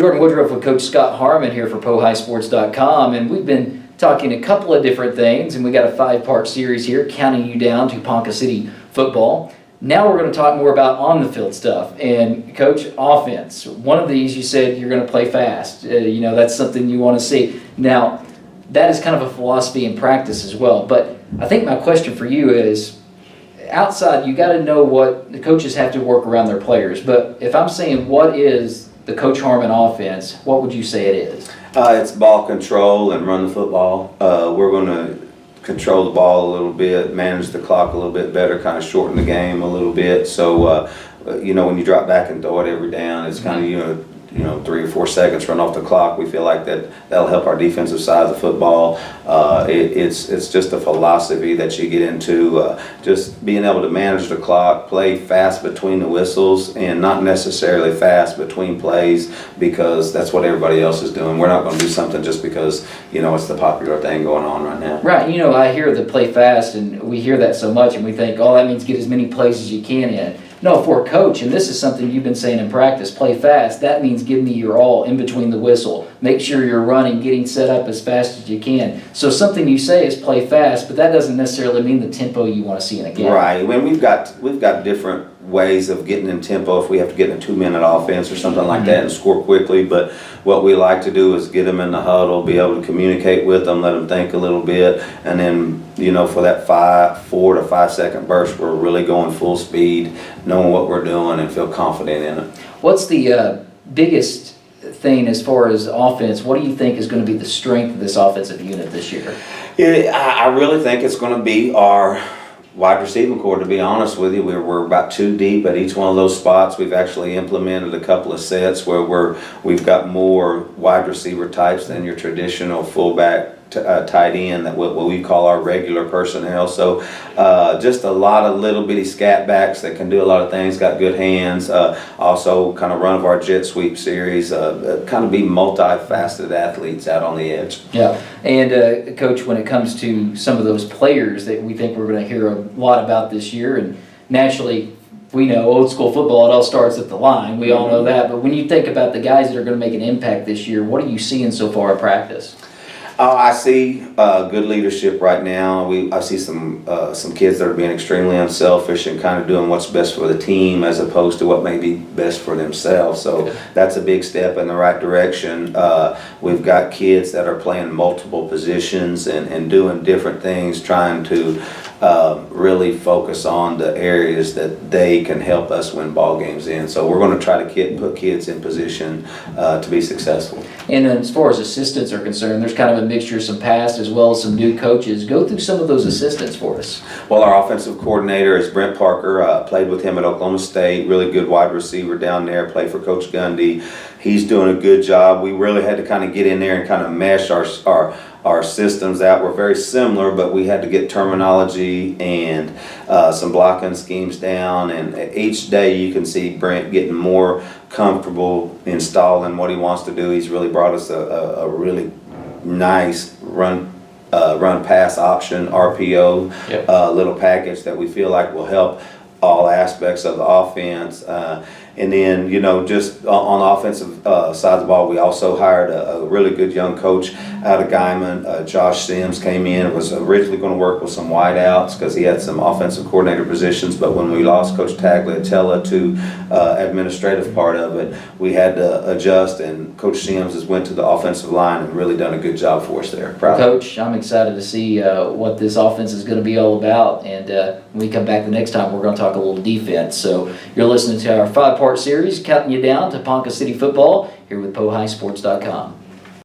Jordan Woodruff with Coach Scott Harmon here for PoHighSports.com, and we've been talking a couple of different things, and we got a 5-part series here, counting you down to Ponca City football. Now we're going to talk more about on-the-field stuff. And, Coach, offense. One of these you said you're going to play fast. That's something you want to see. Now, that is kind of a philosophy in practice as well. But I think my question for you is, outside, you got to know what the coaches have to work around their players. But if I'm saying what is the Coach Harmon offense, what would you say it is? It's ball control and run the football. We're going to control the ball a little bit, manage the clock a little bit better, kind of shorten the game a little bit. So, when you drop back and throw it every down, it's kind of, 3 or 4 seconds run off the clock. We feel like that'll help our defensive side of the football. It's just a philosophy that you get into, just being able to manage the clock, play fast between the whistles, and not necessarily fast between plays because that's what everybody else is doing. We're not going to do something just because, it's the popular thing going on right now. Right. I hear the play fast, and we hear that so much, and we think, that means get as many plays as you can in. No, for a coach, and this is something you've been saying in practice, play fast. That means give me your all in between the whistle. Make sure you're running, getting set up as fast as you can. So something you say is play fast, but that doesn't necessarily mean the tempo you want to see in a game. Right. When we've got different ways of getting in tempo if we have to get in a 2-minute offense or something like that and score quickly. But what we like to do is get them in the huddle, be able to communicate with them, let them think a little bit, and then for that 4 to 5 second burst, we're really going full speed, knowing what we're doing and feel confident in it. What's the biggest thing as far as offense? What do you think is going to be the strength of this offensive unit this year? I really think it's going to be our wide receiving core, to be honest with you. We're about 2 deep at each one of those spots. We've actually implemented a couple of sets where we've got more wide receiver types than your traditional fullback tight end, that what we call our regular personnel. So just a lot of little bitty scat backs that can do a lot of things, got good hands. Also kind of run of our jet sweep series, kind of be multifaceted athletes out on the edge. Yeah, and Coach, when it comes to some of those players that we think we're going to hear a lot about this year, and naturally we know old school football, it all starts at the line. We all know that. But when you think about the guys that are going to make an impact this year, what are you seeing so far at practice? I see good leadership right now. I see some kids that are being extremely unselfish and kind of doing what's best for the team as opposed to what may be best for themselves. So that's a big step in the right direction. We've got kids that are playing multiple positions and doing different things, trying to really focus on the areas that they can help us win ball games in. So we're going to try to put kids in position to be successful. And as far as assistants are concerned, there's kind of a mixture of some past as well as some new coaches. Go through some of those assistants for us. Well, our offensive coordinator is Brent Parker. Played with him at Oklahoma State. Really good wide receiver down there. Played for Coach Gundy. He's doing a good job. We really had to kind of get in there and kind of mesh our systems out. We're very similar, but we had to get terminology and some blocking schemes down. And each day you can see Brent getting more comfortable installing what he wants to do. He's really brought us a really nice run pass option, RPO, little package that we feel like will help all aspects of the offense. And then, just on the offensive side of the ball, we also hired a really good young coach out of Guyman. Josh Sims came in, was originally going to work with some wideouts because he had some offensive coordinator positions. But when we lost Coach Tagliatella to administrative part of it, we had to adjust, and Coach Sims has went to the offensive line and really done a good job for us there. Proud. Coach, I'm excited to see what this offense is going to be all about. And when we come back the next time, we're going to talk a little defense. So you're listening to our 5-part series, counting you down to Ponca City football here with PoHighSports.com.